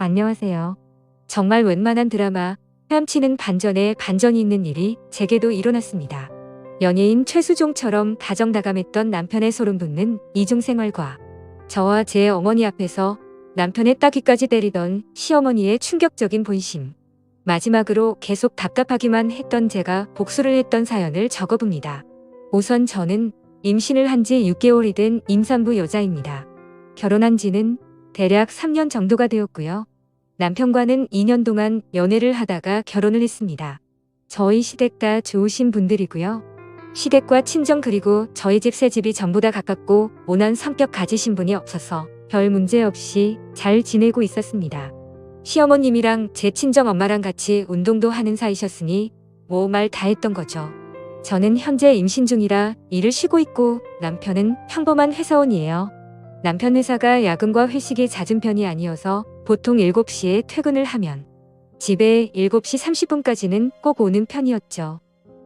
안녕하세요. 정말 웬만한 드라마, 헤엄치는 반전에 반전이 있는 일이 제게도 일어났습니다. 연예인 최수종처럼 다정다감했던 남편의 소름 돋는 이중생활과 저와 제 어머니 앞에서 남편의 따귀까지 때리던 시어머니의 충격적인 본심. 마지막으로 계속 답답하기만 했던 제가 복수를 했던 사연을 적어봅니다. 우선 저는 임신을 한 지 6개월이 된 임산부 여자입니다. 결혼한 지는 대략 3년 정도가 되었고요. 남편과는 2년 동안 연애를 하다가 결혼을 했습니다. 저희 시댁 다 좋으신 분들이고요. 시댁과 친정 그리고 저희 집 새 집이 전부 다 가깝고 온화한 성격 가지신 분이 없어서 별 문제 없이 잘 지내고 있었습니다. 시어머님이랑 제 친정 엄마랑 같이 운동도 하는 사이셨으니 뭐 말 다 했던 거죠. 저는 현재 임신 중이라 일을 쉬고 있고 남편은 평범한 회사원이에요. 남편 회사가 야근과 회식이 잦은 편이 아니어서 보통 7시에 퇴근을 하면 집에 7시 30분까지는 꼭 오는 편이었죠.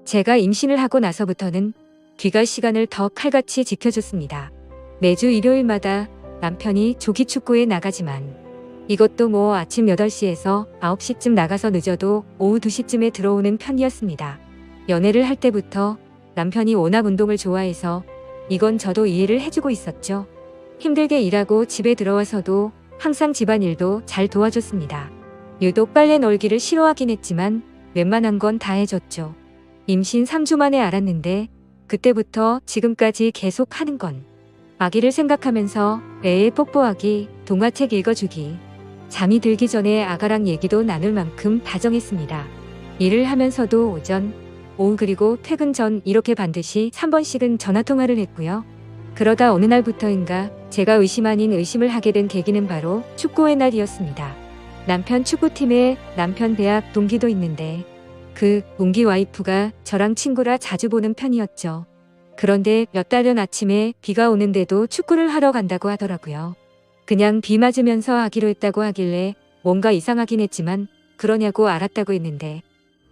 제가 임신을 하고 나서부터는 귀가 시간을 더 칼같이 지켜줬습니다. 매주 일요일마다 남편이 조기축구에 나가지만 이것도 뭐 아침 8시에서 9시쯤 나가서 늦어도 오후 2시쯤에 들어오는 편이었습니다. 연애를 할 때부터 남편이 워낙 운동을 좋아해서 이건 저도 이해를 해주고 있었죠. 힘들게 일하고 집에 들어와서도 항상 집안일도 잘 도와줬습니다. 유독 빨래 널기를 싫어하긴 했지만 웬만한 건 다 해줬죠. 임신 3주 만에 알았는데 그때부터 지금까지 계속 하는 건 아기를 생각하면서 애에 뽀뽀하기, 동화책 읽어주기, 잠이 들기 전에 아가랑 얘기도 나눌 만큼 다정했습니다. 일을 하면서도 오전, 오후 그리고 퇴근 전 이렇게 반드시 3번씩은 전화통화를 했고요. 그러다 어느 날부터인가 제가 의심 아닌 의심을 하게 된 계기는 바로 축구의 날이었습니다. 남편 축구팀에 남편 대학 동기도 있는데 그 동기 와이프가 저랑 친구라 자주 보는 편이었죠. 그런데 몇 달 전 아침에 비가 오는데도 축구를 하러 간다고 하더라고요. 그냥 비 맞으면서 하기로 했다고 하길래 뭔가 이상하긴 했지만 그러냐고 알았다고 했는데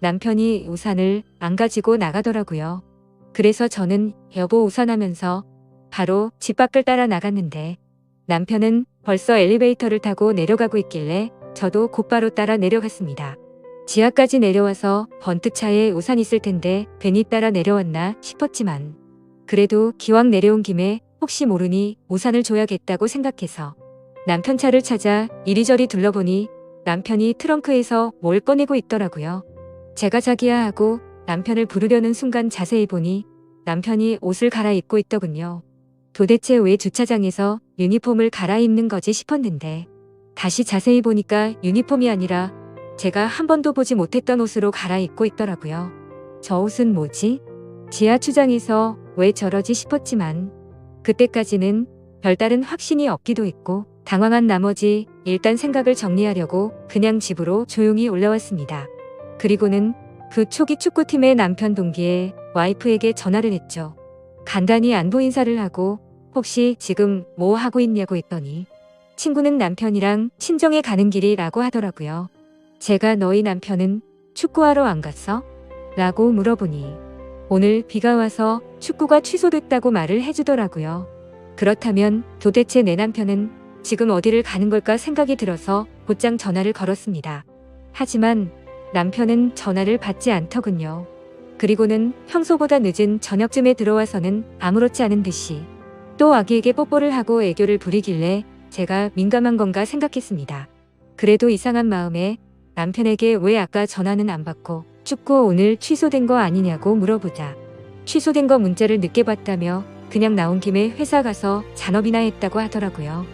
남편이 우산을 안 가지고 나가더라고요. 그래서 저는 여보 우산 하면서 바로 집 밖을 따라 나갔는데 남편은 벌써 엘리베이터를 타고 내려가고 있길래 저도 곧바로 따라 내려갔습니다. 지하까지 내려와서 번뜩 차에 우산 있을 텐데 괜히 따라 내려왔나 싶었지만 그래도 기왕 내려온 김에 혹시 모르니 우산을 줘야겠다고 생각해서 남편 차를 찾아 이리저리 둘러보니 남편이 트렁크에서 뭘 꺼내고 있더라고요. 제가 자기야 하고 남편을 부르려는 순간 자세히 보니 남편이 옷을 갈아입고 있더군요. 도대체 왜 주차장에서 유니폼을 갈아입는 거지 싶었는데 다시 자세히 보니까 유니폼이 아니라 제가 한 번도 보지 못했던 옷으로 갈아입고 있더라고요. 저 옷은 뭐지? 지하 추장에서 왜 저러지 싶었지만 그때까지는 별다른 확신이 없기도 했고 당황한 나머지 일단 생각을 정리하려고 그냥 집으로 조용히 올라왔습니다. 그리고는 그 초기 축구팀의 남편 동기의 와이프에게 전화를 했죠. 간단히 안부 인사를 하고 혹시 지금 뭐 하고 있냐고 했더니 친구는 남편이랑 친정에 가는 길이라고 하더라고요. 제가 너희 남편은 축구하러 안 갔어? 라고 물어보니 오늘 비가 와서 축구가 취소됐다고 말을 해주더라고요. 그렇다면 도대체 내 남편은 지금 어디를 가는 걸까 생각이 들어서 곧장 전화를 걸었습니다. 하지만 남편은 전화를 받지 않더군요. 그리고는 평소보다 늦은 저녁쯤에 들어와서는 아무렇지 않은 듯이 또 아기에게 뽀뽀를 하고 애교를 부리길래 제가 민감한 건가 생각했습니다. 그래도 이상한 마음에 남편에게 왜 아까 전화는 안 받고 축구 오늘 취소된 거 아니냐고 물어보자 취소된 거 문자를 늦게 봤다며 그냥 나온 김에 회사 가서 잔업이나 했다고 하더라고요.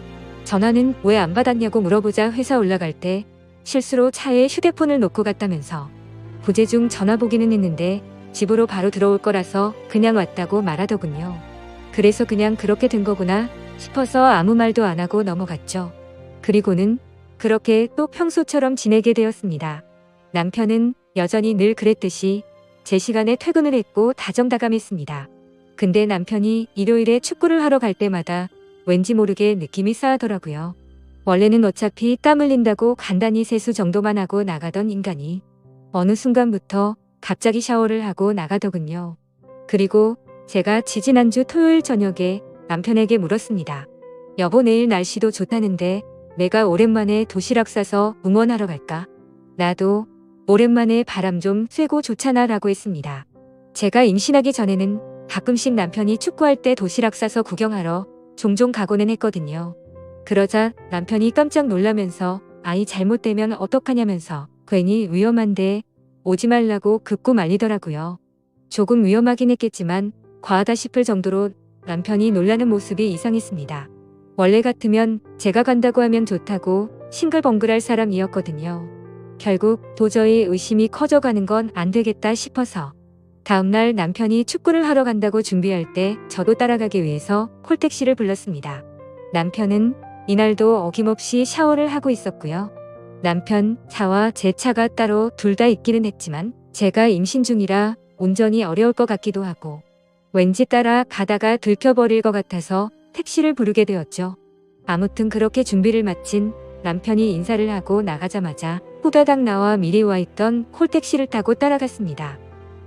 전화는 왜 안 받았냐고 물어보자 회사 올라갈 때 실수로 차에 휴대폰을 놓고 갔다면서 부재 중 전화 보기는 했는데 집으로 바로 들어올 거라서 그냥 왔다고 말하더군요. 그래서 그냥 그렇게 된 거구나 싶어서 아무 말도 안 하고 넘어갔죠. 그리고는 그렇게 또 평소처럼 지내게 되었습니다. 남편은 여전히 늘 그랬듯이 제 시간에 퇴근을 했고 다정다감했습니다. 근데 남편이 일요일에 축구를 하러 갈 때마다 왠지 모르게 느낌이 싸하더라고요. 원래는 어차피 땀 흘린다고 간단히 세수 정도만 하고 나가던 인간이 어느 순간부터 갑자기 샤워를 하고 나가더군요. 그리고 제가 지지난주 토요일 저녁에 남편에게 물었습니다. 여보 내일 날씨도 좋다는데 내가 오랜만에 도시락 싸서 응원하러 갈까? 나도 오랜만에 바람 좀 쐬고 좋잖아 라고 했습니다. 제가 임신하기 전에는 가끔씩 남편이 축구할 때 도시락 싸서 구경하러 종종 가고는 했거든요. 그러자 남편이 깜짝 놀라면서 아이 잘못되면 어떡하냐면서 괜히 위험한데 오지 말라고 급고 말리더라고요. 조금 위험하긴 했겠지만 과하다 싶을 정도로 남편이 놀라는 모습이 이상했습니다. 원래 같으면 제가 간다고 하면 좋다고 싱글벙글할 사람이었거든요. 결국 도저히 의심이 커져가는 건 안 되겠다 싶어서 다음날 남편이 축구를 하러 간다고 준비할 때 저도 따라가기 위해서 콜택시를 불렀습니다. 남편은 이날도 어김없이 샤워를 하고 있었고요. 남편 차와 제 차가 따로 둘 다 있기는 했지만 제가 임신 중이라 운전이 어려울 것 같기도 하고 왠지 따라 가다가 들켜버릴 것 같아서 택시를 부르게 되었죠. 아무튼 그렇게 준비를 마친 남편이 인사를 하고 나가자마자 후다닥 나와 미리 와 있던 콜택시를 타고 따라갔습니다.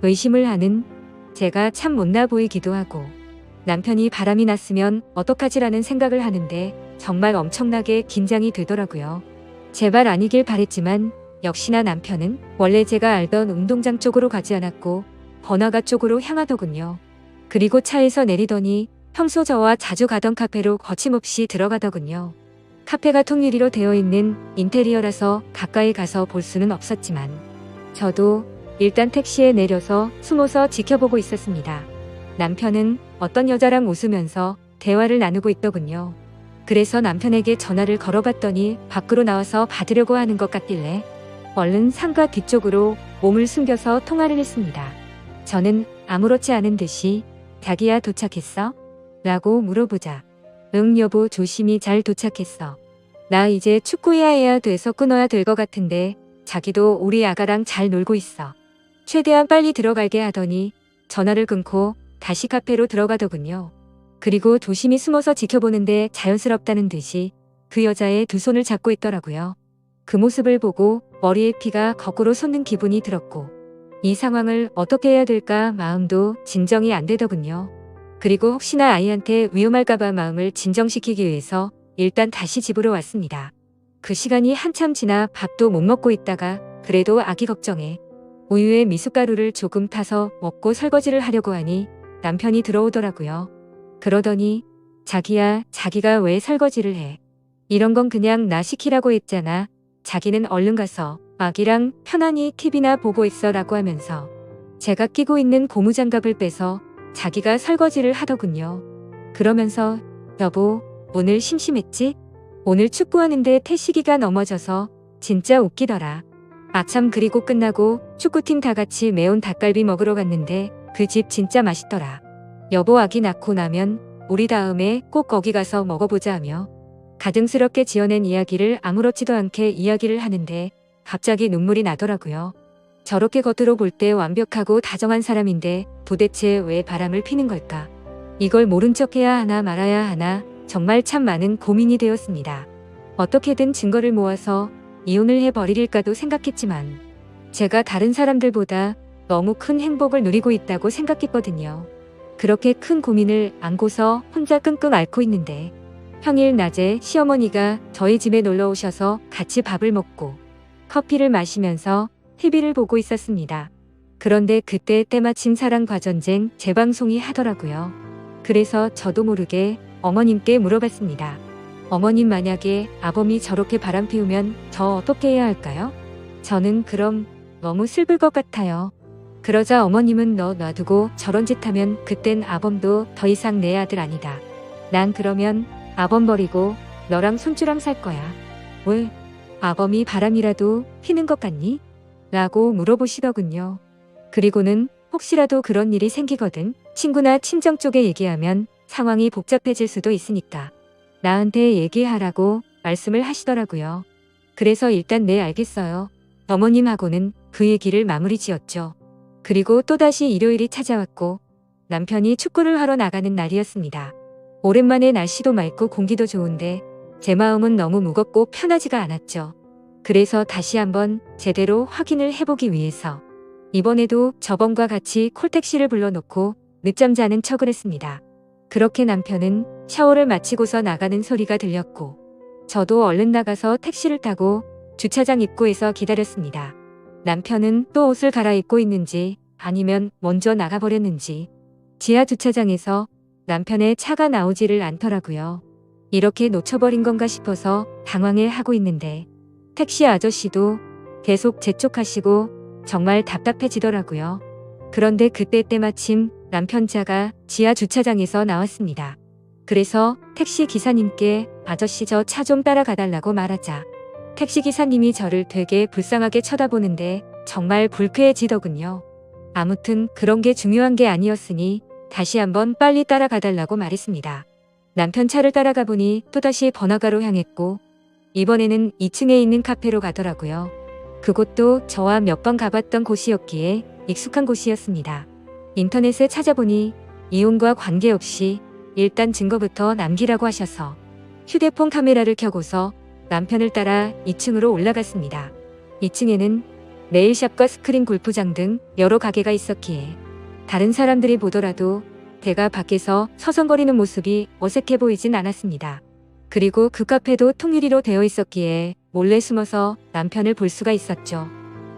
의심을 하는 제가 참 못나 보이기도 하고 남편이 바람이 났으면 어떡하지라는 생각을 하는데 정말 엄청나게 긴장이 되더라고요. 제발 아니길 바랬지만 역시나 남편은 원래 제가 알던 운동장 쪽으로 가지 않았고 번화가 쪽으로 향하더군요. 그리고 차에서 내리더니 평소 저와 자주 가던 카페로 거침없이 들어가더군요. 카페가 통유리로 되어 있는 인테리어라서 가까이 가서 볼 수는 없었지만 저도 일단 택시에 내려서 숨어서 지켜보고 있었습니다. 남편은 어떤 여자랑 웃으면서 대화를 나누고 있더군요. 그래서 남편에게 전화를 걸어봤더니 밖으로 나와서 받으려고 하는 것 같길래 얼른 상가 뒤쪽으로 몸을 숨겨서 통화를 했습니다. 저는 아무렇지 않은 듯이 자기야 도착했어? 라고 물어보자 응 여보 조심히 잘 도착했어. 나 이제 축구해야 돼서 끊어야 될 것 같은데 자기도 우리 아가랑 잘 놀고 있어. 최대한 빨리 들어갈게 하더니 전화를 끊고 다시 카페로 들어가더군요. 그리고 조심히 숨어서 지켜보는데 자연스럽다는 듯이 그 여자의 두 손을 잡고 있더라고요. 그 모습을 보고 머리에 피가 거꾸로 솟는 기분이 들었고 이 상황을 어떻게 해야 될까 마음도 진정이 안 되더군요. 그리고 혹시나 아이한테 위험할까봐 마음을 진정시키기 위해서 일단 다시 집으로 왔습니다. 그 시간이 한참 지나 밥도 못 먹고 있다가 그래도 아기 걱정에 우유에 미숫가루를 조금 타서 먹고 설거지를 하려고 하니 남편이 들어오더라고요. 그러더니 자기야 자기가 왜 설거지를 해? 이런 건 그냥 나 시키라고 했잖아. 자기는 얼른 가서 아기랑 편안히 TV나 보고 있어 라고 하면서 제가 끼고 있는 고무장갑을 빼서 자기가 설거지를 하더군요. 그러면서 여보 오늘 심심했지? 오늘 축구하는데 태식이가 넘어져서 진짜 웃기더라. 아참 그리고 끝나고 축구팀 다 같이 매운 닭갈비 먹으러 갔는데 그 집 진짜 맛있더라. 여보 아기 낳고 나면 우리 다음에 꼭 거기 가서 먹어보자 하며 가증스럽게 지어낸 이야기를 아무렇지도 않게 이야기를 하는데 갑자기 눈물이 나더라고요. 저렇게 겉으로 볼 때 완벽하고 다정한 사람인데 도대체 왜 바람을 피는 걸까? 이걸 모른 척해야 하나 말아야 하나 정말 참 많은 고민이 되었습니다. 어떻게든 증거를 모아서 이혼을 해버릴까도 생각했지만 제가 다른 사람들보다 너무 큰 행복을 누리고 있다고 생각했거든요. 그렇게 큰 고민을 안고서 혼자 끙끙 앓고 있는데 평일 낮에 시어머니가 저희 집에 놀러 오셔서 같이 밥을 먹고 커피를 마시면서 TV를 보고 있었습니다. 그런데 그때 때마침 사랑과 전쟁 재방송이 하더라고요. 그래서 저도 모르게 어머님께 물어봤습니다. 어머님 만약에 아범이 저렇게 바람 피우면 저 어떻게 해야 할까요? 저는 그럼 너무 슬플 것 같아요. 그러자 어머님은 너 놔두고 저런 짓 하면 그땐 아범도 더 이상 내 아들 아니다. 난 그러면 아범 버리고 너랑 손주랑 살 거야. 왜? 아범이 바람이라도 피는 것 같니? 라고 물어보시더군요. 그리고는 혹시라도 그런 일이 생기거든 친구나 친정 쪽에 얘기하면 상황이 복잡해질 수도 있으니까 나한테 얘기하라고 말씀을 하시더라고요. 그래서 일단 네 알겠어요. 어머님하고는 그 얘기를 마무리 지었죠. 그리고 또다시 일요일이 찾아왔고 남편이 축구를 하러 나가는 날이었습니다. 오랜만에 날씨도 맑고 공기도 좋은데 제 마음은 너무 무겁고 편하지가 않았죠. 그래서 다시 한번 제대로 확인을 해보기 위해서 이번에도 저번과 같이 콜택시를 불러놓고 늦잠 자는 척을 했습니다. 그렇게 남편은 샤워를 마치고서 나가는 소리가 들렸고 저도 얼른 나가서 택시를 타고 주차장 입구에서 기다렸습니다. 남편은 또 옷을 갈아입고 있는지 아니면 먼저 나가버렸는지 지하 주차장에서 남편의 차가 나오지를 않더라고요. 이렇게 놓쳐버린 건가 싶어서 당황해 하고 있는데 택시 아저씨도 계속 재촉하시고 정말 답답해지더라고요. 그런데 그때 때마침 남편 차가 지하 주차장에서 나왔습니다. 그래서 택시 기사님께 아저씨 저 차 좀 따라가달라고 말하자 택시 기사님이 저를 되게 불쌍하게 쳐다보는데 정말 불쾌해지더군요. 아무튼 그런 게 중요한 게 아니었으니 다시 한번 빨리 따라가달라고 말했습니다. 남편 차를 따라가 보니 또다시 번화가로 향했고 이번에는 2층에 있는 카페로 가더라고요. 그곳도 저와 몇 번 가봤던 곳이었기에 익숙한 곳이었습니다. 인터넷에 찾아보니 이혼과 관계없이 일단 증거부터 남기라고 하셔서 휴대폰 카메라를 켜고서 남편을 따라 2층으로 올라갔습니다. 2층에는 네일샵과 스크린 골프장 등 여러 가게가 있었기에 다른 사람들이 보더라도 제가 밖에서 서성거리는 모습이 어색해 보이진 않았습니다. 그리고 그 카페도 통유리로 되어 있었기에 몰래 숨어서 남편을 볼 수가 있었죠.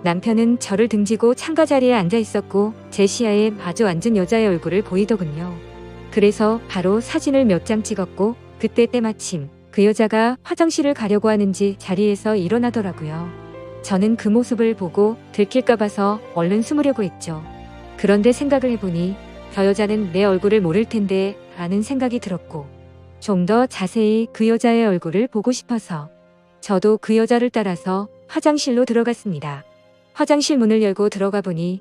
남편은 저를 등지고 창가 자리에 앉아 있었고 제 시야에 마주 앉은 여자의 얼굴을 보이더군요. 그래서 바로 사진을 몇 장 찍었고 그때 때마침 그 여자가 화장실을 가려고 하는지 자리에서 일어나더라고요. 저는 그 모습을 보고 들킬까 봐서 얼른 숨으려고 했죠. 그런데 생각을 해보니 저 여자는 내 얼굴을 모를 텐데 라는 생각이 들었고 좀 더 자세히 그 여자의 얼굴을 보고 싶어서 저도 그 여자를 따라서 화장실로 들어갔습니다. 화장실 문을 열고 들어가 보니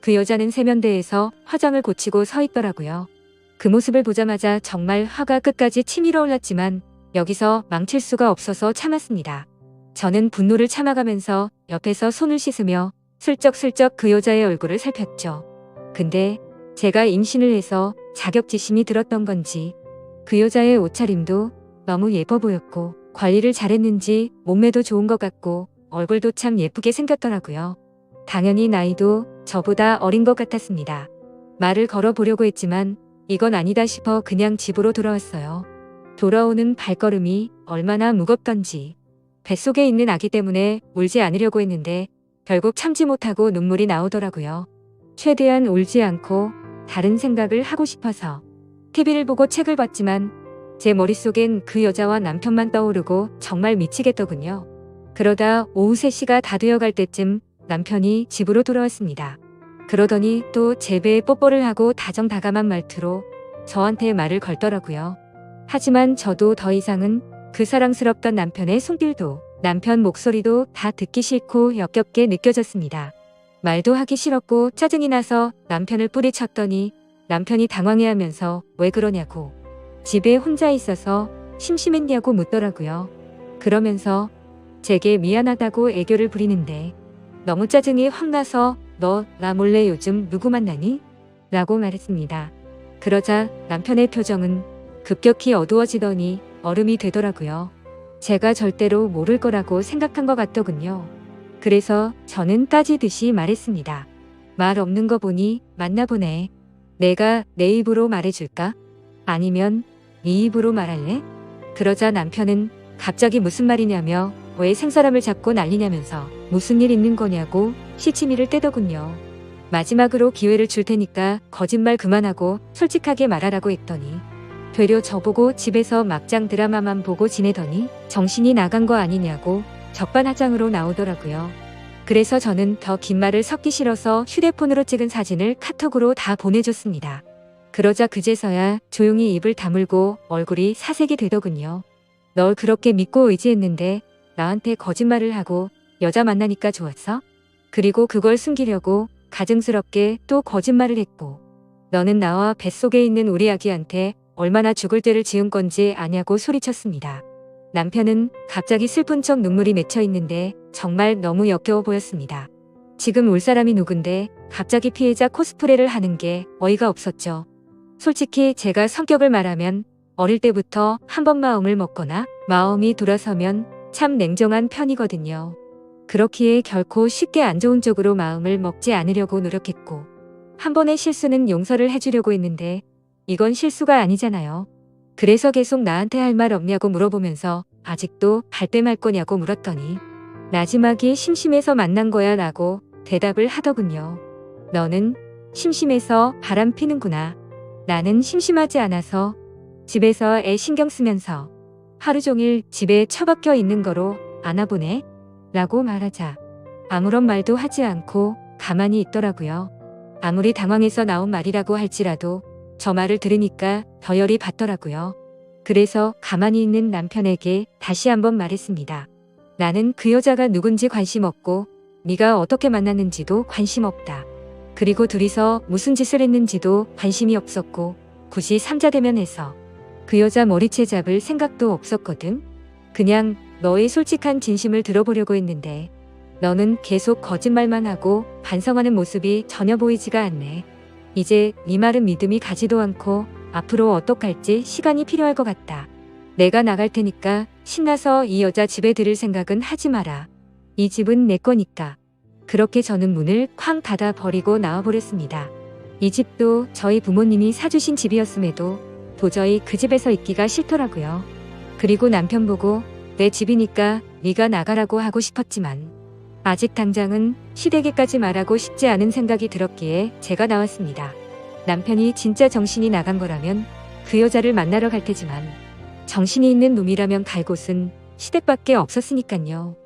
그 여자는 세면대에서 화장을 고치고 서 있더라고요. 그 모습을 보자마자 정말 화가 끝까지 치밀어 올랐지만 여기서 망칠 수가 없어서 참았습니다. 저는 분노를 참아가면서 옆에서 손을 씻으며 슬쩍슬쩍 그 여자의 얼굴을 살폈죠. 근데 제가 임신을 해서 자격지심이 들었던 건지 그 여자의 옷차림도 너무 예뻐 보였고 관리를 잘했는지 몸매도 좋은 것 같고 얼굴도 참 예쁘게 생겼더라고요. 당연히 나이도 저보다 어린 것 같았습니다. 말을 걸어보려고 했지만 이건 아니다 싶어 그냥 집으로 돌아왔어요. 돌아오는 발걸음이 얼마나 무겁던지 뱃속에 있는 아기 때문에 울지 않으려고 했는데 결국 참지 못하고 눈물이 나오더라고요. 최대한 울지 않고 다른 생각을 하고 싶어서 TV를 보고 책을 봤지만 제 머릿속엔 그 여자와 남편만 떠오르고 정말 미치겠더군요. 그러다 오후 3시가 다 되어갈 때쯤 남편이 집으로 돌아왔습니다. 그러더니 또 제 배에 뽀뽀를 하고 다정다감한 말투로 저한테 말을 걸더라고요. 하지만 저도 더 이상은 그 사랑스럽던 남편의 손길도 남편 목소리도 다 듣기 싫고 역겹게 느껴졌습니다. 말도 하기 싫었고 짜증이 나서 남편을 뿌리쳤더니 남편이 당황해하면서 왜 그러냐고 집에 혼자 있어서 심심했냐고 묻더라고요. 그러면서 제게 미안하다고 애교를 부리는데 너무 짜증이 확 나서 너 나 몰래 요즘 누구 만나니? 라고 말했습니다. 그러자 남편의 표정은 급격히 어두워지더니 얼음이 되더라고요. 제가 절대로 모를 거라고 생각한 것 같더군요. 그래서 저는 따지듯이 말했습니다. 말 없는 거 보니 맞나 보네. 내가 내 입으로 말해줄까? 아니면 네 입으로 말할래? 그러자 남편은 갑자기 무슨 말이냐며 왜 생사람을 잡고 난리냐면서 무슨 일 있는 거냐고 시치미를 떼더군요. 마지막으로 기회를 줄 테니까 거짓말 그만하고 솔직하게 말하라고 했더니 되려 저보고 집에서 막장 드라마만 보고 지내더니 정신이 나간 거 아니냐고 적반하장으로 나오더라고요. 그래서 저는 더 긴 말을 섞기 싫어서 휴대폰으로 찍은 사진을 카톡으로 다 보내줬습니다. 그러자 그제서야 조용히 입을 다물고 얼굴이 사색이 되더군요. 널 그렇게 믿고 의지했는데 나한테 거짓말을 하고 여자 만나니까 좋았어? 그리고 그걸 숨기려고 가증스럽게 또 거짓말을 했고 너는 나와 뱃속에 있는 우리 아기한테 얼마나 죽을 죄를 지은 건지 아냐고 소리쳤습니다. 남편은 갑자기 슬픈 척 눈물이 맺혀 있는데 정말 너무 역겨워 보였습니다. 지금 울 사람이 누군데 갑자기 피해자 코스프레를 하는 게 어이가 없었죠. 솔직히 제가 성격을 말하면 어릴 때부터 한 번 마음을 먹거나 마음이 돌아서면 참 냉정한 편이거든요. 그렇기에 결코 쉽게 안 좋은 쪽으로 마음을 먹지 않으려고 노력했고 한 번의 실수는 용서를 해주려고 했는데 이건 실수가 아니잖아요. 그래서 계속 나한테 할 말 없냐고 물어보면서 아직도 갈 때 말 거냐고 물었더니 나지막이 심심해서 만난 거야 라고 대답을 하더군요. 너는 심심해서 바람 피는구나. 나는 심심하지 않아서 집에서 애 신경 쓰면서 하루 종일 집에 처박혀 있는 거로 아나 보네? 라고 말하자 아무런 말도 하지 않고 가만히 있더라고요. 아무리 당황해서 나온 말이라고 할지라도 저 말을 들으니까 더 열이 받더라고요. 그래서 가만히 있는 남편에게 다시 한번 말했습니다. 나는 그 여자가 누군지 관심 없고 네가 어떻게 만났는지도 관심 없다. 그리고 둘이서 무슨 짓을 했는지도 관심이 없었고 굳이 삼자 대면해서 그 여자 머리채 잡을 생각도 없었거든. 그냥 너의 솔직한 진심을 들어보려고 했는데 너는 계속 거짓말만 하고 반성하는 모습이 전혀 보이지가 않네. 이제 네 말은 믿음이 가지도 않고 앞으로 어떡할지 시간이 필요할 것 같다. 내가 나갈 테니까 신나서 이 여자 집에 들을 생각은 하지 마라. 이 집은 내 거니까. 그렇게 저는 문을 쾅 닫아 버리고 나와버렸습니다. 이 집도 저희 부모님이 사주신 집이었음에도 도저히 그 집에서 있기가 싫더라고요. 그리고 남편 보고 내 집이니까 네가 나가라고 하고 싶었지만 아직 당장은 시댁에까지 말하고 싶지 않은 생각이 들었기에 제가 나왔습니다. 남편이 진짜 정신이 나간 거라면 그 여자를 만나러 갈 테지만 정신이 있는 놈이라면 갈 곳은 시댁밖에 없었으니깐요.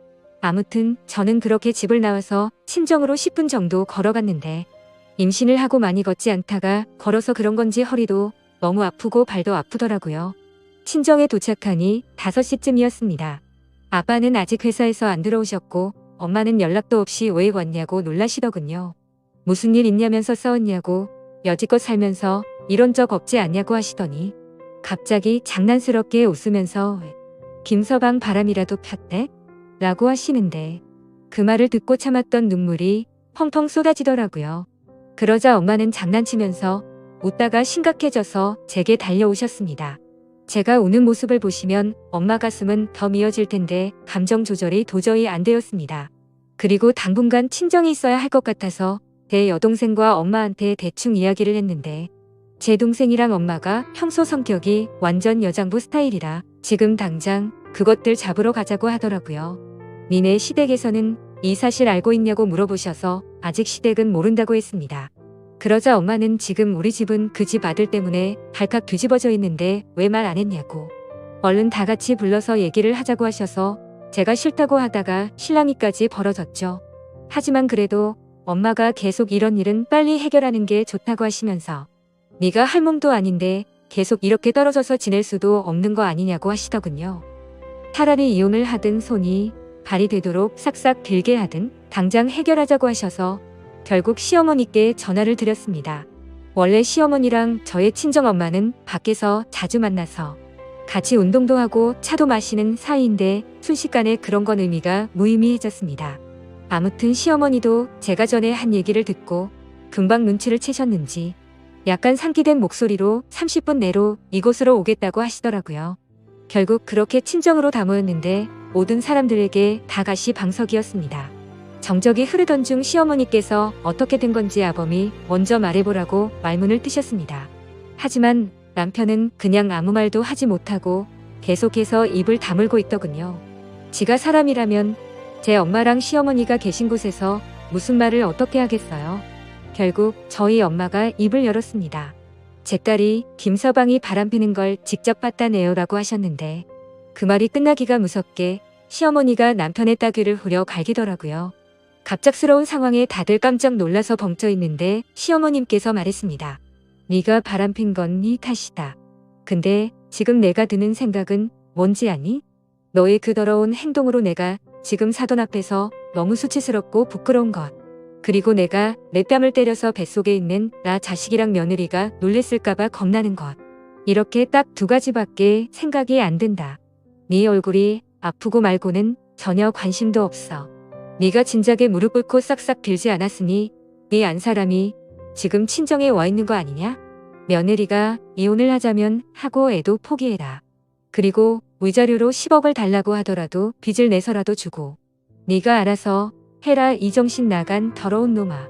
아무튼 저는 그렇게 집을 나와서 친정으로 10분 정도 걸어갔는데 임신을 하고 많이 걷지 않다가 걸어서 그런 건지 허리도 너무 아프고 발도 아프더라고요. 친정에 도착하니 5시쯤이었습니다. 아빠는 아직 회사에서 안 들어오셨고 엄마는 연락도 없이 왜 왔냐고 놀라시더군요. 무슨 일 있냐면서 싸웠냐고 여지껏 살면서 이런 적 없지 않냐고 하시더니 갑자기 장난스럽게 웃으면서 김서방 바람이라도 폈대? 라고 하시는데 그 말을 듣고 참았던 눈물이 펑펑 쏟아지더라고요. 그러자 엄마는 장난치면서 웃다가 심각해져서 제게 달려오셨습니다. 제가 우는 모습을 보시면 엄마 가슴은 더 미어질 텐데 감정 조절이 도저히 안 되었습니다. 그리고 당분간 친정에 있어야 할 것 같아서 제 여동생과 엄마한테 대충 이야기를 했는데 제 동생이랑 엄마가 평소 성격이 완전 여장부 스타일이라 지금 당장 그것들 잡으러 가자고 하더라고요. 니네 시댁에서는 이 사실 알고 있냐고 물어보셔서 아직 시댁은 모른다고 했습니다. 그러자 엄마는 지금 우리 집은 그 집 아들 때문에 발칵 뒤집어져 있는데 왜 말 안 했냐고 얼른 다 같이 불러서 얘기를 하자고 하셔서 제가 싫다고 하다가 실랑이까지 벌어졌죠. 하지만 그래도 엄마가 계속 이런 일은 빨리 해결하는 게 좋다고 하시면서 네가 할 몸도 아닌데 계속 이렇게 떨어져서 지낼 수도 없는 거 아니냐고 하시더군요. 차라리 이혼을 하든 손이 발이 되도록 싹싹 빌게 하든 당장 해결하자고 하셔서 결국 시어머니께 전화를 드렸습니다. 원래 시어머니랑 저의 친정엄마는 밖에서 자주 만나서 같이 운동도 하고 차도 마시는 사이인데 순식간에 그런 건 의미가 무의미해졌습니다. 아무튼 시어머니도 제가 전에 한 얘기를 듣고 금방 눈치를 채셨는지 약간 상기된 목소리로 30분 내로 이곳으로 오겠다고 하시더라고요. 결국 그렇게 친정으로 다 모였는데 모든 사람들에게 다 가시방석이었습니다. 정적이 흐르던 중 시어머니께서 어떻게 된 건지 아범이 먼저 말해보라고 말문을 뜨셨습니다. 하지만 남편은 그냥 아무 말도 하지 못하고 계속해서 입을 다물고 있더군요. 지가 사람이라면 제 엄마랑 시어머니가 계신 곳에서 무슨 말을 어떻게 하겠어요. 결국 저희 엄마가 입을 열었습니다. 제 딸이 김서방이 바람피는 걸 직접 봤다네요 라고 하셨는데 그 말이 끝나기가 무섭게 시어머니가 남편의 따귀를 후려 갈기더라고요. 갑작스러운 상황에 다들 깜짝 놀라서 벙쪄 있는데 시어머님께서 말했습니다. 네가 바람핀 건 네 탓이다. 근데 지금 내가 드는 생각은 뭔지 아니? 너의 그 더러운 행동으로 내가 지금 사돈 앞에서 너무 수치스럽고 부끄러운 것. 그리고 내가 내 뺨을 때려서 뱃속에 있는 나 자식이랑 며느리가 놀랬을까봐 겁나는 것. 이렇게 딱 2가지밖에 생각이 안 든다. 네 얼굴이 아프고 말고는 전혀 관심도 없어. 네가 진작에 무릎 꿇고 싹싹 빌지 않았으니 네 안 사람이 지금 친정에 와 있는 거 아니냐? 며느리가 이혼을 하자면 하고 애도 포기해라. 그리고 위자료로 10억을 달라고 하더라도 빚을 내서라도 주고 네가 알아서 해라 이 정신 나간 더러운 놈아.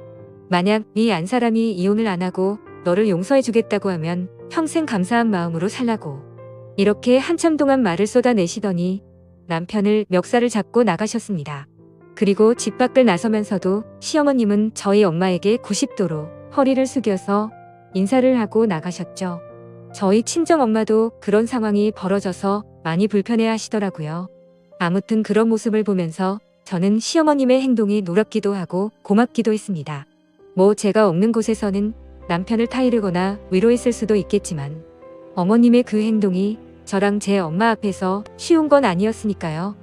만약 네 안 사람이 이혼을 안 하고 너를 용서해 주겠다고 하면 평생 감사한 마음으로 살라고. 이렇게 한참 동안 말을 쏟아내시더니 남편을 멱살을 잡고 나가셨습니다. 그리고 집 밖을 나서면서도 시어머님은 저희 엄마에게 90도로 허리를 숙여서 인사를 하고 나가셨죠. 저희 친정엄마도 그런 상황이 벌어져서 많이 불편해 하시더라고요. 아무튼 그런 모습을 보면서 저는 시어머님의 행동이 노랗기도 하고 고맙기도 했습니다. 뭐 제가 없는 곳에서는 남편을 타이르거나 위로했을 수도 있겠지만 어머님의 그 행동이 저랑 제 엄마 앞에서 쉬운 건 아니었으니까요.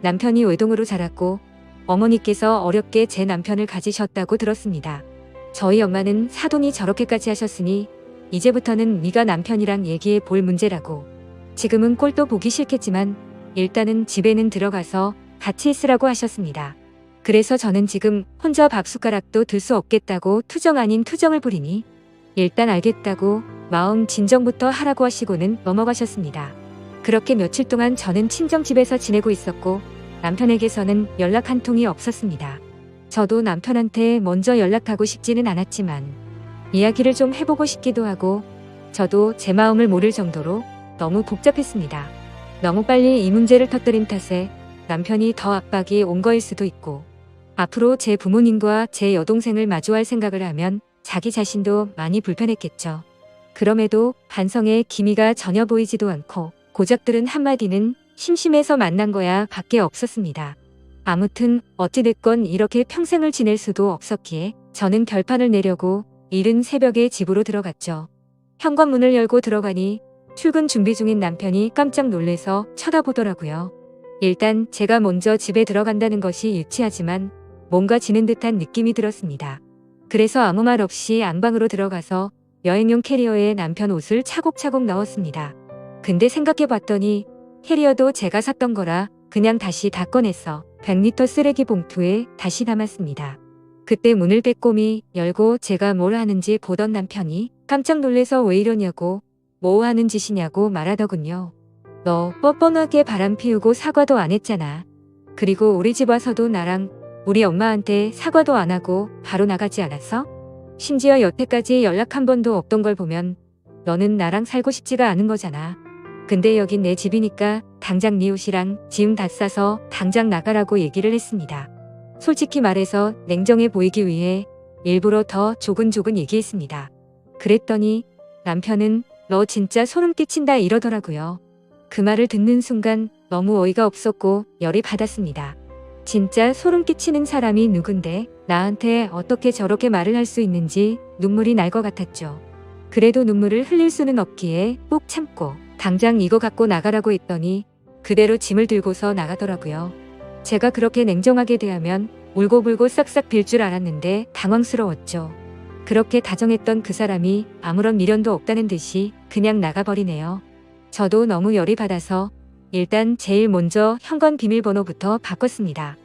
남편이 외동으로 자랐고 어머니께서 어렵게 제 남편을 가지셨다고 들었습니다. 저희 엄마는 사돈이 저렇게까지 하셨으니 이제부터는 네가 남편이랑 얘기해 볼 문제라고. 지금은 꼴도 보기 싫겠지만 일단은 집에는 들어가서 같이 있으라고 하셨습니다. 그래서 저는 지금 혼자 밥숟가락도 들 수 없겠다고 투정 아닌 투정을 부리니 일단 알겠다고 마음 진정부터 하라고 하시고는 넘어가셨습니다. 그렇게 며칠 동안 저는 친정집에서 지내고 있었고 남편에게서는 연락 한 통이 없었습니다. 저도 남편한테 먼저 연락하고 싶지는 않았지만 이야기를 좀 해보고 싶기도 하고 저도 제 마음을 모를 정도로 너무 복잡했습니다. 너무 빨리 이 문제를 터뜨린 탓에 남편이 더 압박이 온 거일 수도 있고 앞으로 제 부모님과 제 여동생을 마주할 생각을 하면 자기 자신도 많이 불편했겠죠. 그럼에도 반성의 기미가 전혀 보이지도 않고 고작 들은 한마디는 심심해서 만난 거야 밖에 없었습니다. 아무튼 어찌됐건 이렇게 평생을 지낼 수도 없었기에 저는 결판을 내려고 이른 새벽에 집으로 들어갔죠. 현관문을 열고 들어가니 출근 준비 중인 남편이 깜짝 놀래서 쳐다보더라고요. 일단 제가 먼저 집에 들어간다는 것이 유치하지만 뭔가 지는 듯한 느낌이 들었습니다. 그래서 아무 말 없이 안방으로 들어가서 여행용 캐리어에 남편 옷을 차곡차곡 넣었습니다. 근데 생각해봤더니 캐리어도 제가 샀던 거라 그냥 다시 다 꺼내서 100리터 쓰레기 봉투에 다시 담았습니다. 그때 문을 빼꼼히 열고 제가 뭘 하는지 보던 남편이 깜짝 놀래서 왜 이러냐고 뭐 하는 짓이냐고 말하더군요. 너 뻔뻔하게 바람 피우고 사과도 안 했잖아. 그리고 우리 집 와서도 나랑 우리 엄마한테 사과도 안 하고 바로 나가지 않았어? 심지어 여태까지 연락 한 번도 없던 걸 보면 너는 나랑 살고 싶지가 않은 거잖아. 근데 여긴 내 집이니까 당장 네 옷이랑 짐 다 싸서 당장 나가라고 얘기를 했습니다. 솔직히 말해서 냉정해 보이기 위해 일부러 더 조근조근 얘기했습니다. 그랬더니 남편은 너 진짜 소름 끼친다 이러더라고요. 그 말을 듣는 순간 너무 어이가 없었고 열이 받았습니다. 진짜 소름 끼치는 사람이 누군데 나한테 어떻게 저렇게 말을 할 수 있는지 눈물이 날 것 같았죠. 그래도 눈물을 흘릴 수는 없기에 꾹 참고 당장 이거 갖고 나가라고 했더니 그대로 짐을 들고서 나가더라고요. 제가 그렇게 냉정하게 대하면 울고불고 싹싹 빌 줄 알았는데 당황스러웠죠. 그렇게 다정했던 그 사람이 아무런 미련도 없다는 듯이 그냥 나가버리네요. 저도 너무 열이 받아서 일단 제일 먼저 현관 비밀번호부터 바꿨습니다.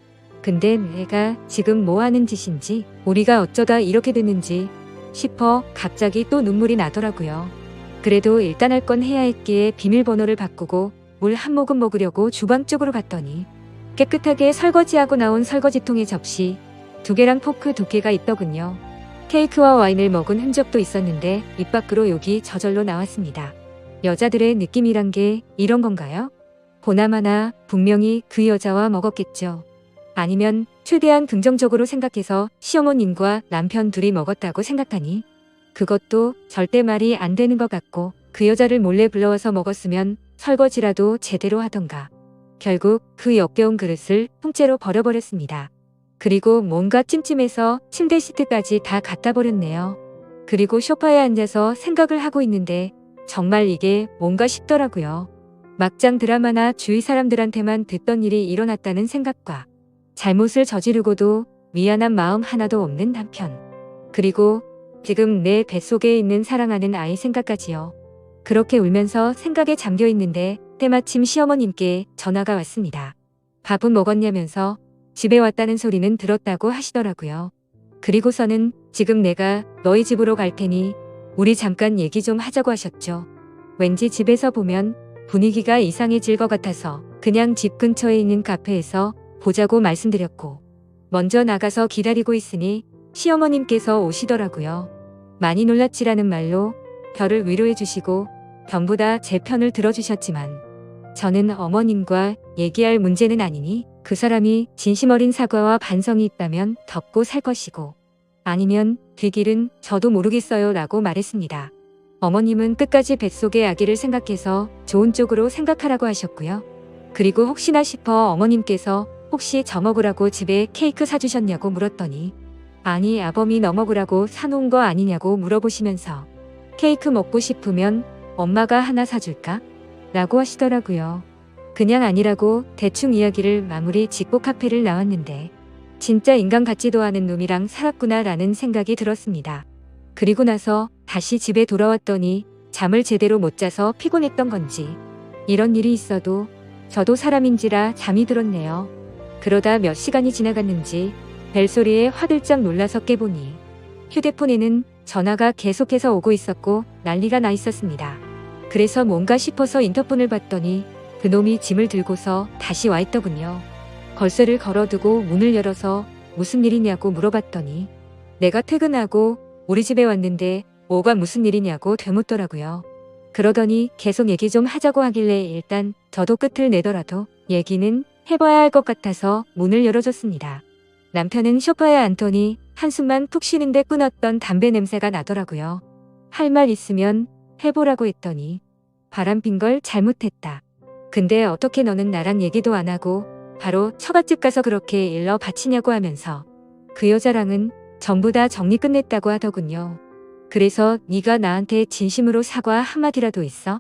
근데 내가 지금 뭐 하는 짓인지 우리가 어쩌다 이렇게 됐는지 싶어 갑자기 또 눈물이 나더라고요. 그래도 일단 할 건 해야 했기에 비밀번호를 바꾸고 물 한 모금 먹으려고 주방 쪽으로 갔더니 깨끗하게 설거지하고 나온 설거지통에 접시 2개랑 포크 2개가 있더군요. 케이크와 와인을 먹은 흔적도 있었는데 입 밖으로 욕이 저절로 나왔습니다. 여자들의 느낌이란 게 이런 건가요? 보나마나 분명히 그 여자와 먹었겠죠. 아니면 최대한 긍정적으로 생각해서 시어머님과 남편 둘이 먹었다고 생각하니 그것도 절대 말이 안 되는 것 같고 그 여자를 몰래 불러와서 먹었으면 설거지라도 제대로 하던가. 결국 그 역겨운 그릇을 통째로 버려버렸습니다. 그리고 뭔가 찜찜해서 침대 시트까지 다 갖다 버렸네요. 그리고 소파에 앉아서 생각을 하고 있는데 정말 이게 뭔가 싶더라고요. 막장 드라마나 주위 사람들한테만 듣던 일이 일어났다는 생각과 잘못을 저지르고도 미안한 마음 하나도 없는 남편. 그리고 지금 내 뱃속에 있는 사랑하는 아이 생각까지요. 그렇게 울면서 생각에 잠겨 있는데 때마침 시어머님께 전화가 왔습니다. 밥은 먹었냐면서 집에 왔다는 소리는 들었다고 하시더라고요. 그리고서는 지금 내가 너희 집으로 갈 테니 우리 잠깐 얘기 좀 하자고 하셨죠. 왠지 집에서 보면 분위기가 이상해질 것 같아서 그냥 집 근처에 있는 카페에서 보자고 말씀드렸고 먼저 나가서 기다리고 있으니 시어머님께서 오시더라고요. 많이 놀랐지라는 말로 저를 위로해 주시고 전부 다 제 편을 들어주셨지만 저는 어머님과 얘기할 문제는 아니니 그 사람이 진심 어린 사과와 반성이 있다면 덮고 살 것이고 아니면 뒤길은 저도 모르겠어요 라고 말했습니다. 어머님은 끝까지 뱃속의 아기를 생각해서 좋은 쪽으로 생각하라고 하셨고요. 그리고 혹시나 싶어 어머님께서 혹시 저 먹으라고 집에 케이크 사주셨냐고 물었더니 아니 아범이 너 먹으라고 사놓은 거 아니냐고 물어보시면서 케이크 먹고 싶으면 엄마가 하나 사줄까? 라고 하시더라고요. 그냥 아니라고 대충 이야기를 마무리 짓고 카페를 나왔는데 진짜 인간 같지도 않은 놈이랑 살았구나 라는 생각이 들었습니다. 그리고 나서 다시 집에 돌아왔더니 잠을 제대로 못 자서 피곤했던 건지 이런 일이 있어도 저도 사람인지라 잠이 들었네요. 그러다 몇 시간이 지나갔는지 벨소리에 화들짝 놀라서 깨보니 휴대폰에는 전화가 계속해서 오고 있었고 난리가 나 있었습니다. 그래서 뭔가 싶어서 인터폰을 봤더니 그놈이 짐을 들고서 다시 와 있더군요. 걸쇠를 걸어두고 문을 열어서 무슨 일이냐고 물어봤더니 내가 퇴근하고 우리 집에 왔는데 뭐가 무슨 일이냐고 되묻더라고요. 그러더니 계속 얘기 좀 하자고 하길래 일단 저도 끝을 내더라도 얘기는 해봐야 할 것 같아서 문을 열어줬습니다. 남편은 소파에 앉더니 한숨만 푹 쉬는데 끊었던 담배 냄새가 나더라고요. 할 말 있으면 해보라고 했더니 바람핀 걸 잘못했다. 근데 어떻게 너는 나랑 얘기도 안 하고 바로 처갓집 가서 그렇게 일러 바치냐고 하면서 그 여자랑은 전부 다 정리 끝냈다고 하더군요. 그래서 네가 나한테 진심으로 사과 한마디라도 있어?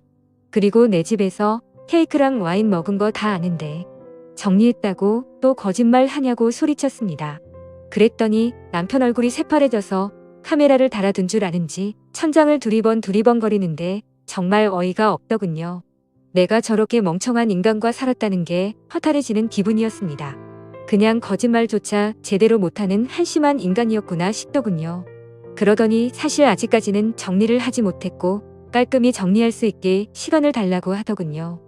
그리고 내 집에서 케이크랑 와인 먹은 거 다 아는데 정리했다고 또 거짓말 하냐고 소리쳤습니다. 그랬더니 남편 얼굴이 새파래져서 카메라를 달아둔 줄 아는지 천장을 두리번거리는데 정말 어이가 없더군요. 내가 저렇게 멍청한 인간과 살았다는 게 허탈해지는 기분이었습니다. 그냥 거짓말조차 제대로 못하는 한심한 인간이었구나 싶더군요. 그러더니 사실 아직까지는 정리를 하지 못했고 깔끔히 정리할 수 있게 시간을 달라고 하더군요.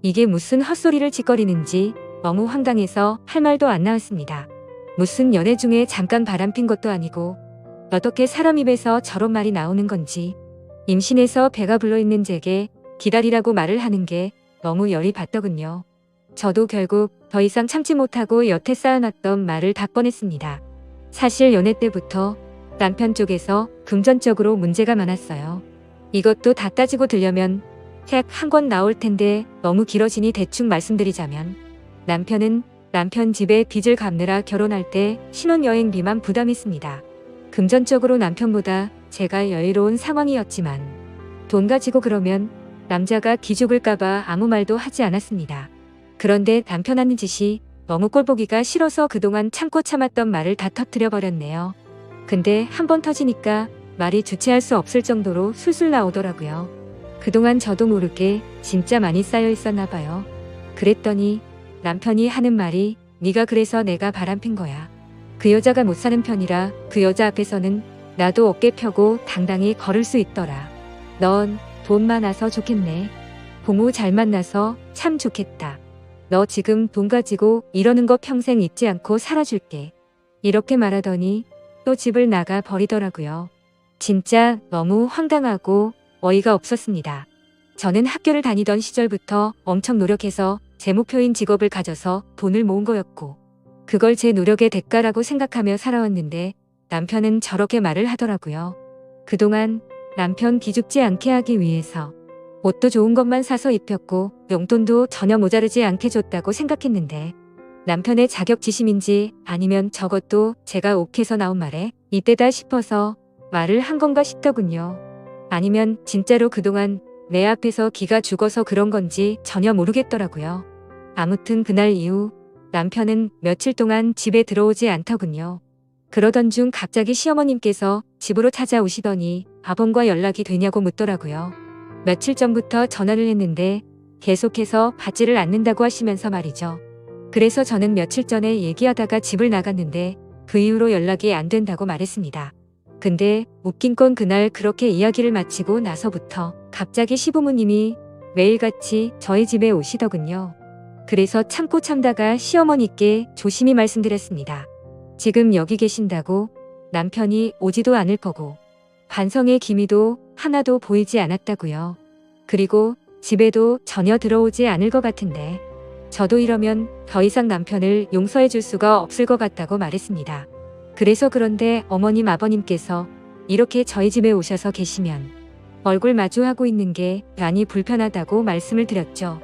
이게 무슨 헛소리를 짓거리는지 너무 황당해서 할 말도 안 나왔습니다. 무슨 연애 중에 잠깐 바람핀 것도 아니고 어떻게 사람 입에서 저런 말이 나오는 건지 임신해서 배가 불러있는 제게 기다리라고 말을 하는 게 너무 열이 받더군요. 저도 결국 더 이상 참지 못하고 여태 쌓아놨던 말을 다 꺼냈습니다. 사실 연애 때부터 남편 쪽에서 금전적으로 문제가 많았어요. 이것도 다 따지고 들려면 책 한 권 나올 텐데 너무 길어지니 대충 말씀드리자면 남편은 남편 집에 빚을 갚느라 결혼할 때 신혼여행비만 부담했습니다. 금전적으로 남편보다 제가 여유로운 상황이었지만 돈 가지고 그러면 남자가 기죽을까봐 아무 말도 하지 않았습니다. 그런데 남편 하는 짓이 너무 꼴보기가 싫어서 그동안 참고 참았던 말을 다 터뜨려 버렸네요. 근데 한번 터지니까 말이 주체할 수 없을 정도로 술술 나오더라고요. 그동안 저도 모르게 진짜 많이 쌓여 있었나 봐요. 그랬더니 남편이 하는 말이 네가 그래서 내가 바람핀 거야. 그 여자가 못 사는 편이라 그 여자 앞에서는 나도 어깨 펴고 당당히 걸을 수 있더라. 넌 돈 많아서 좋겠네. 부모 잘 만나서 참 좋겠다. 너 지금 돈 가지고 이러는 거 평생 잊지 않고 살아줄게. 이렇게 말하더니 또 집을 나가 버리더라고요. 진짜 너무 황당하고 어이가 없었습니다. 저는 학교를 다니던 시절부터 엄청 노력해서 제 목표인 직업을 가져서 돈을 모은 거였고 그걸 제 노력의 대가라고 생각하며 살아왔는데 남편은 저렇게 말을 하더라고요. 그동안 남편 기죽지 않게 하기 위해서 옷도 좋은 것만 사서 입혔고 용돈도 전혀 모자르지 않게 줬다고 생각했는데 남편의 자격지심인지 아니면 저것도 제가 옥해서 나온 말에 이때다 싶어서 말을 한 건가 싶더군요. 아니면 진짜로 그동안 내 앞에서 기가 죽어서 그런 건지 전혀 모르겠더라고요. 아무튼 그날 이후 남편은 며칠 동안 집에 들어오지 않더군요. 그러던 중 갑자기 시어머님께서 집으로 찾아오시더니 아범과 연락이 되냐고 묻더라고요. 며칠 전부터 전화를 했는데 계속해서 받지를 않는다고 하시면서 말이죠. 그래서 저는 며칠 전에 얘기하다가 집을 나갔는데 그 이후로 연락이 안 된다고 말했습니다. 근데 웃긴 건 그날 그렇게 이야기를 마치고 나서부터 갑자기 시부모님이 매일같이 저희 집에 오시더군요. 그래서 참고 참다가 시어머니께 조심히 말씀드렸습니다. 지금 여기 계신다고 남편이 오지도 않을 거고 반성의 기미도 하나도 보이지 않았다고요. 그리고 집에도 전혀 들어오지 않을 것 같은데 저도 이러면 더 이상 남편을 용서해 줄 수가 없을 것 같다고 말했습니다. 그래서 그런데 어머님 아버님께서 이렇게 저희 집에 오셔서 계시면 얼굴 마주하고 있는 게 많이 불편하다고 말씀을 드렸죠.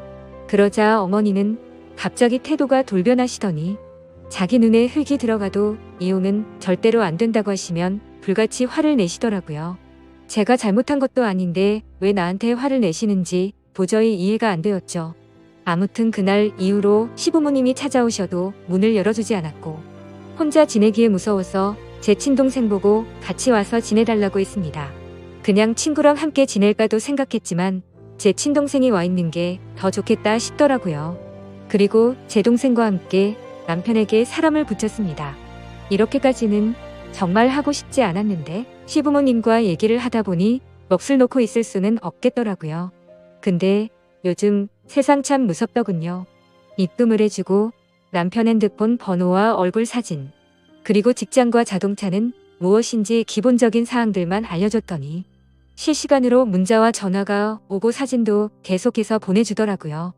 그러자 어머니는 갑자기 태도가 돌변하시더니 자기 눈에 흙이 들어가도 이혼은 절대로 안 된다고 하시면 불같이 화를 내시더라고요. 제가 잘못한 것도 아닌데 왜 나한테 화를 내시는지 도저히 이해가 안 되었죠. 아무튼 그날 이후로 시부모님이 찾아오셔도 문을 열어주지 않았고 혼자 지내기에 무서워서 제 친동생 보고 같이 와서 지내달라고 했습니다. 그냥 친구랑 함께 지낼까도 생각했지만 제 친동생이 와 있는 게 더 좋겠다 싶더라고요. 그리고 제 동생과 함께 남편에게 사람을 붙였습니다. 이렇게까지는 정말 하고 싶지 않았는데 시부모님과 얘기를 하다 보니 넋을 놓고 있을 수는 없겠더라고요. 근데 요즘 세상 참 무섭더군요. 입금을 해주고 남편 핸드폰 번호와 얼굴 사진, 그리고 직장과 자동차는 무엇인지 기본적인 사항들만 알려줬더니 실시간으로 문자와 전화가 오고 사진도 계속해서 보내주더라고요.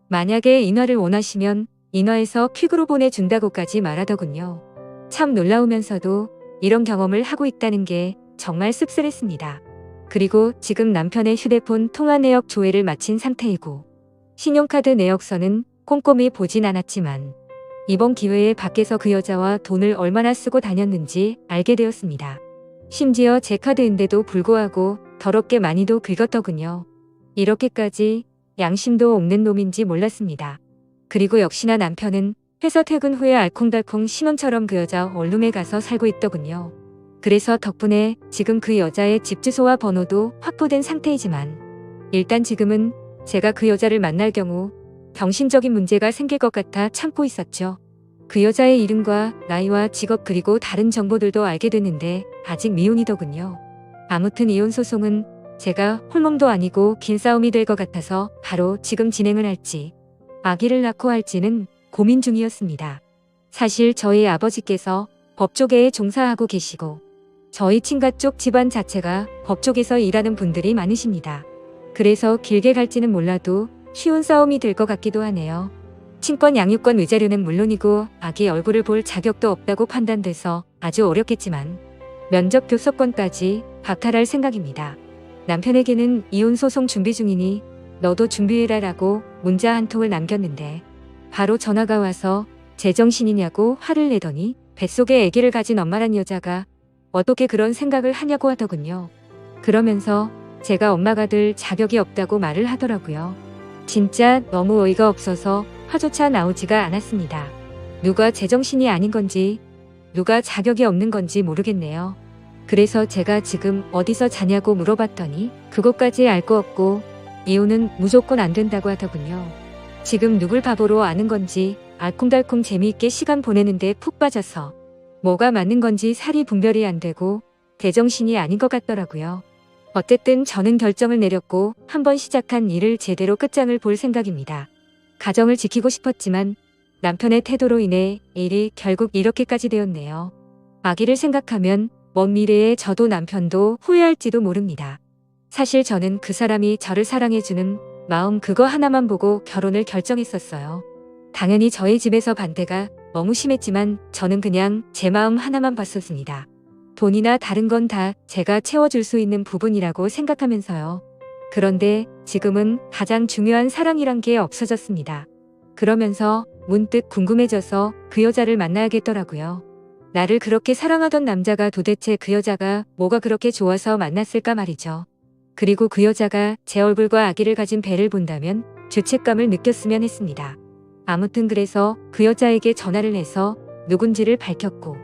만약에 인화를 원하시면 인화해서 퀵으로 보내준다고까지 말하더군요. 참 놀라우면서도 이런 경험을 하고 있다는 게 정말 씁쓸했습니다. 그리고 지금 남편의 휴대폰 통화 내역 조회를 마친 상태이고 신용카드 내역서는 꼼꼼히 보진 않았지만 이번 기회에 밖에서 그 여자와 돈을 얼마나 쓰고 다녔는지 알게 되었습니다. 심지어 제 카드인데도 불구하고 더럽게 많이도 긁었더군요. 이렇게까지 양심도 없는 놈인지 몰랐습니다. 그리고 역시나 남편은 회사 퇴근 후에 알콩달콩 신혼처럼 그 여자 원룸에 가서 살고 있더군요. 그래서 덕분에 지금 그 여자의 집 주소와 번호도 확보된 상태이지만 일단 지금은 제가 그 여자를 만날 경우 정신적인 문제가 생길 것 같아 참고 있었죠. 그 여자의 이름과 나이와 직업 그리고 다른 정보들도 알게 됐는데 아직 미혼이더군요. 아무튼 이혼 소송은 제가 홀몸도 아니고 긴 싸움이 될 것 같아서 바로 지금 진행을 할지 아기를 낳고 할지는 고민 중이었습니다. 사실 저희 아버지께서 법 쪽에 종사하고 계시고 저희 친가 쪽 집안 자체가 법 쪽에서 일하는 분들이 많으십니다. 그래서 길게 갈지는 몰라도 쉬운 싸움이 될 것 같기도 하네요. 친권 양육권 위자료는 물론이고 아기 얼굴을 볼 자격도 없다고 판단돼서 아주 어렵겠지만 면접 교섭권까지 박탈할 생각입니다. 남편에게는 이혼 소송 준비 중이니 너도 준비해라 라고 문자 한 통을 남겼는데 바로 전화가 와서 제정신이냐고 화를 내더니 뱃속에 아기를 가진 엄마란 여자가 어떻게 그런 생각을 하냐고 하더군요. 그러면서 제가 엄마가 될 자격이 없다고 말을 하더라고요. 진짜 너무 어이가 없어서 화조차 나오지가 않았습니다. 누가 제정신이 아닌 건지 누가 자격이 없는 건지 모르겠네요. 그래서 제가 지금 어디서 자냐고 물어봤더니 그것까지 알 거 없고 이혼은 무조건 안 된다고 하더군요. 지금 누굴 바보로 아는 건지 알콩달콩 재미있게 시간 보내는데 푹 빠져서 뭐가 맞는 건지 살이 분별이 안 되고 제정신이 아닌 것 같더라고요. 어쨌든 저는 결정을 내렸고 한번 시작한 일을 제대로 끝장을 볼 생각입니다. 가정을 지키고 싶었지만 남편의 태도로 인해 일이 결국 이렇게까지 되었네요. 아기를 생각하면 먼 미래에 저도 남편도 후회할지도 모릅니다. 사실 저는 그 사람이 저를 사랑해주는 마음 그거 하나만 보고 결혼을 결정했었어요. 당연히 저희 집에서 반대가 너무 심했지만 저는 그냥 제 마음 하나만 봤었습니다. 돈이나 다른 건 다 제가 채워줄 수 있는 부분이라고 생각하면서요. 그런데 지금은 가장 중요한 사랑이란 게 없어졌습니다. 그러면서 문득 궁금해져서 그 여자를 만나야겠더라고요. 나를 그렇게 사랑하던 남자가 도대체 그 여자가 뭐가 그렇게 좋아서 만났을까 말이죠. 그리고 그 여자가 제 얼굴과 아기를 가진 배를 본다면 죄책감을 느꼈으면 했습니다. 아무튼 그래서 그 여자에게 전화를 해서 누군지를 밝혔고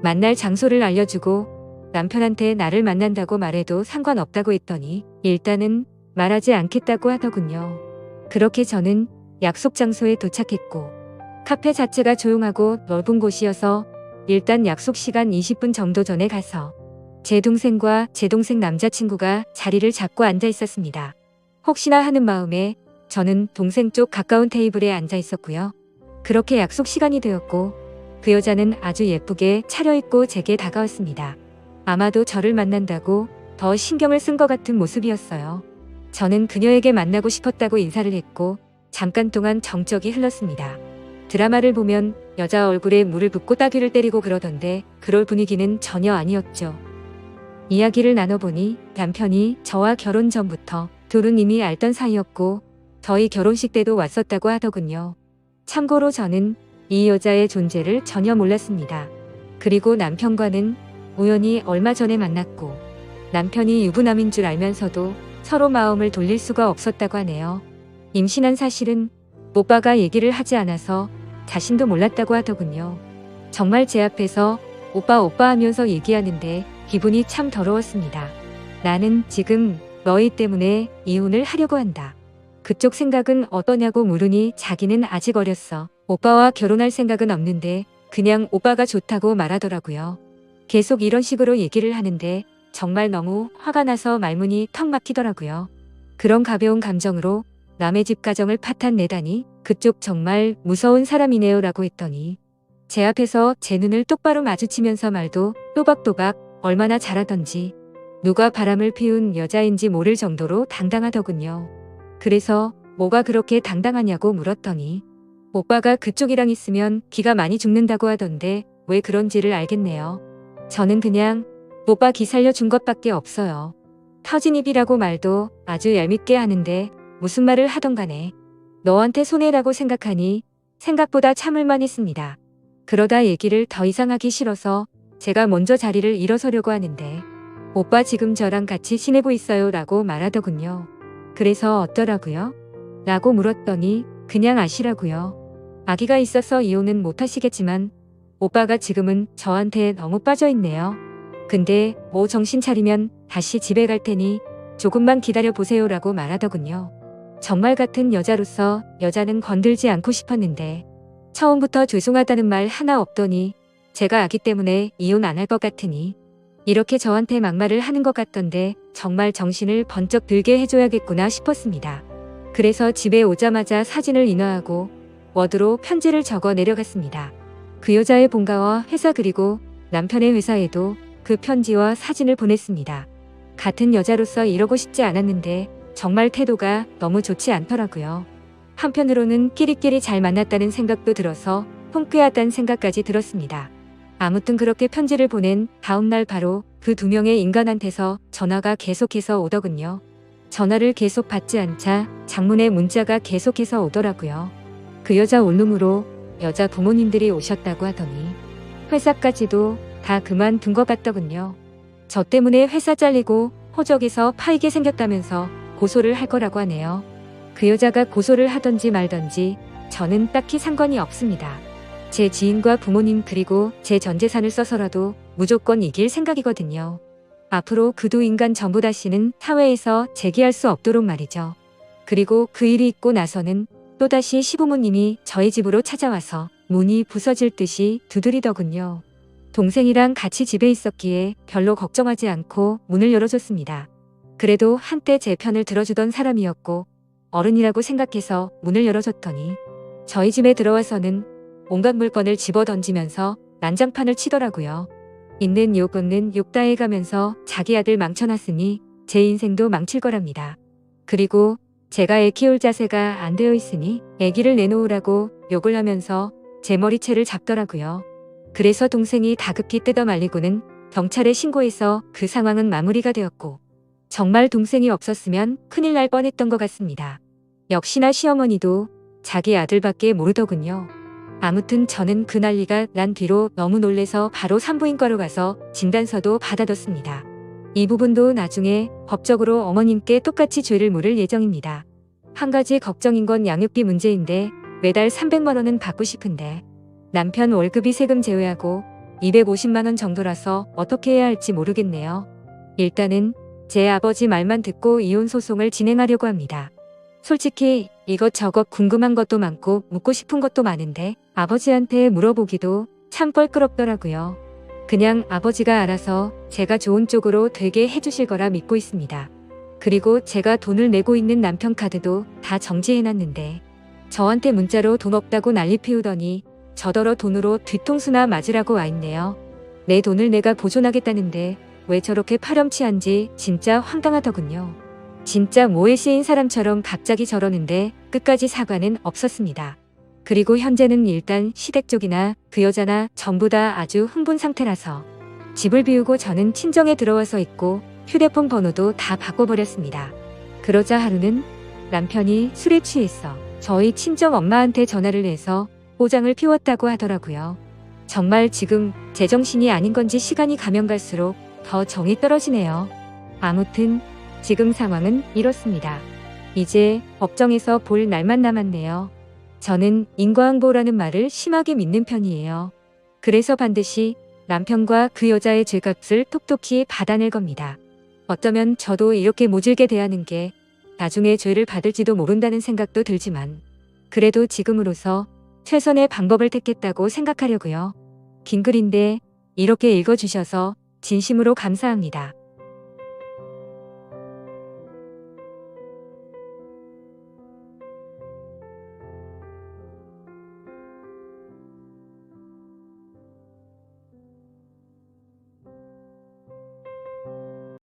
만날 장소를 알려주고 남편한테 나를 만난다고 말해도 상관없다고 했더니 일단은 말하지 않겠다고 하더군요. 그렇게 저는 약속 장소에 도착했고 카페 자체가 조용하고 넓은 곳이어서 일단 약속 시간 20분 정도 전에 가서 제 동생과 제 동생 남자친구가 자리를 잡고 앉아 있었습니다. 혹시나 하는 마음에 저는 동생 쪽 가까운 테이블에 앉아 있었고요. 그렇게 약속 시간이 되었고 그 여자는 아주 예쁘게 차려입고 제게 다가왔습니다. 아마도 저를 만난다고 더 신경을 쓴 것 같은 모습이었어요. 저는 그녀에게 만나고 싶었다고 인사를 했고 잠깐 동안 정적이 흘렀습니다. 드라마를 보면 여자 얼굴에 물을 붓고 따귀를 때리고 그러던데 그럴 분위기는 전혀 아니었죠. 이야기를 나눠보니 남편이 저와 결혼 전부터 둘은 이미 알던 사이였고 저희 결혼식 때도 왔었다고 하더군요. 참고로 저는 이 여자의 존재를 전혀 몰랐습니다. 그리고 남편과는 우연히 얼마 전에 만났고 남편이 유부남인 줄 알면서도 서로 마음을 돌릴 수가 없었다고 하네요. 임신한 사실은 오빠가 얘기를 하지 않아서 자신도 몰랐다고 하더군요. 정말 제 앞에서 오빠 오빠 하면서 얘기하는데 기분이 참 더러웠습니다. 나는 지금 너희 때문에 이혼을 하려고 한다. 그쪽 생각은 어떠냐고 물으니 자기는 아직 어렸어. 오빠와 결혼할 생각은 없는데 그냥 오빠가 좋다고 말하더라고요. 계속 이런 식으로 얘기를 하는데 정말 너무 화가 나서 말문이 턱 막히더라고요. 그런 가벼운 감정으로 남의 집 가정을 파탄 내다니 그쪽 정말 무서운 사람이네요 라고 했더니 제 앞에서 제 눈을 똑바로 마주치면서 말도 또박또박 얼마나 잘하던지 누가 바람을 피운 여자인지 모를 정도로 당당하더군요. 그래서 뭐가 그렇게 당당하냐고 물었더니 오빠가 그쪽이랑 있으면 기가 많이 죽는다고 하던데 왜 그런지를 알겠네요. 저는 그냥 오빠 기 살려준 것밖에 없어요. 터진 입이라고 말도 아주 얄밉게 하는데 무슨 말을 하던 간에 너한테 손해라고 생각하니 생각보다 참을만 했습니다. 그러다 얘기를 더 이상 하기 싫어서 제가 먼저 자리를 일어서려고 하는데 오빠 지금 저랑 같이 지내고 있어요 라고 말하더군요. 그래서 어떠라고요? 라고 물었더니 그냥 아시라고요. 아기가 있어서 이혼은 못하시겠지만 오빠가 지금은 저한테 너무 빠져있네요. 근데 뭐 정신 차리면 다시 집에 갈 테니 조금만 기다려 보세요 라고 말하더군요. 정말 같은 여자로서 여자는 건들지 않고 싶었는데 처음부터 죄송하다는 말 하나 없더니 제가 아기 때문에 이혼 안 할 것 같으니 이렇게 저한테 막말을 하는 것 같던데 정말 정신을 번쩍 들게 해줘야겠구나 싶었습니다. 그래서 집에 오자마자 사진을 인화하고 워드로 편지를 적어 내려갔습니다. 그 여자의 본가와 회사 그리고 남편의 회사에도 그 편지와 사진을 보냈습니다. 같은 여자로서 이러고 싶지 않았는데 정말 태도가 너무 좋지 않더라고요. 한편으로는 끼리끼리 잘 만났다는 생각도 들어서 통쾌하다는 생각까지 들었습니다. 아무튼 그렇게 편지를 보낸 다음날 바로 그 두 명의 인간한테서 전화가 계속해서 오더군요. 전화를 계속 받지 않자 장문의 문자가 계속해서 오더라고요. 그 여자 원룸으로 여자 부모님들이 오셨다고 하더니 회사까지도 다 그만둔 것 같더군요. 저 때문에 회사 잘리고 호적에서 파이게 생겼다면서 고소를 할 거라고 하네요. 그 여자가 고소를 하던지 말던지 저는 딱히 상관이 없습니다. 제 지인과 부모님 그리고 제 전 재산을 써서라도 무조건 이길 생각이거든요. 앞으로 그 두 인간 전부 다시는 사회에서 재기할 수 없도록 말이죠. 그리고 그 일이 있고 나서는 또다시 시부모님이 저희 집으로 찾아와서 문이 부서질 듯이 두드리더군요. 동생이랑 같이 집에 있었기에 별로 걱정하지 않고 문을 열어줬습니다. 그래도 한때 제 편을 들어주던 사람이었고 어른이라고 생각해서 문을 열어줬더니 저희 집에 들어와서는 온갖 물건을 집어 던지면서 난장판을 치더라고요. 있는 욕 없는 욕 다 해가면서 자기 아들 망쳐놨으니 제 인생도 망칠 거랍니다. 그리고 제가 애 키울 자세가 안 되어 있으니 애기를 내놓으라고 욕을 하면서 제 머리채를 잡더라고요. 그래서 동생이 다급히 뜯어 말리고는 경찰에 신고해서 그 상황은 마무리가 되었고 정말 동생이 없었으면 큰일 날 뻔했던 것 같습니다. 역시나 시어머니도 자기 아들밖에 모르더군요. 아무튼 저는 그 난리가 난 뒤로 너무 놀래서 바로 산부인과로 가서 진단서도 받아뒀습니다. 이 부분도 나중에 법적으로 어머님께 똑같이 죄를 물을 예정입니다. 한 가지 걱정인 건 양육비 문제인데 매달 300만 원은 받고 싶은데 남편 월급이 세금 제외하고 250만 원 정도라서 어떻게 해야 할지 모르겠네요. 일단은 제 아버지 말만 듣고 이혼 소송을 진행하려고 합니다. 솔직히 이것저것 궁금한 것도 많고 묻고 싶은 것도 많은데 아버지한테 물어보기도 참 껄끄럽더라고요. 그냥 아버지가 알아서 제가 좋은 쪽으로 되게 해주실 거라 믿고 있습니다. 그리고 제가 돈을 내고 있는 남편 카드도 다 정지해놨는데 저한테 문자로 돈 없다고 난리 피우더니 저더러 돈으로 뒤통수나 맞으라고 와있네요. 내 돈을 내가 보존하겠다는데 왜 저렇게 파렴치한지 진짜 황당하더군요. 진짜 모에 씌인 사람처럼 갑자기 저러는데 끝까지 사과는 없었습니다. 그리고 현재는 일단 시댁 쪽이나 그 여자나 전부 다 아주 흥분 상태라서 집을 비우고 저는 친정에 들어와서 있고 휴대폰 번호도 다 바꿔버렸습니다. 그러자 하루는 남편이 술에 취해서 저희 친정 엄마한테 전화를 해서 포장을 피웠다고 하더라고요. 정말 지금 제정신이 아닌 건지 시간이 가면 갈수록 더 정이 떨어지네요. 아무튼 지금 상황은 이렇습니다. 이제 법정에서 볼 날만 남았네요. 저는 인과응보라는 말을 심하게 믿는 편이에요. 그래서 반드시 남편과 그 여자의 죄값을 톡톡히 받아낼 겁니다. 어쩌면 저도 이렇게 모질게 대하는 게 나중에 죄를 받을지도 모른다는 생각도 들지만 그래도 지금으로서 최선의 방법을 택했다고 생각하려고요. 긴 글인데 이렇게 읽어주셔서 진심으로 감사합니다.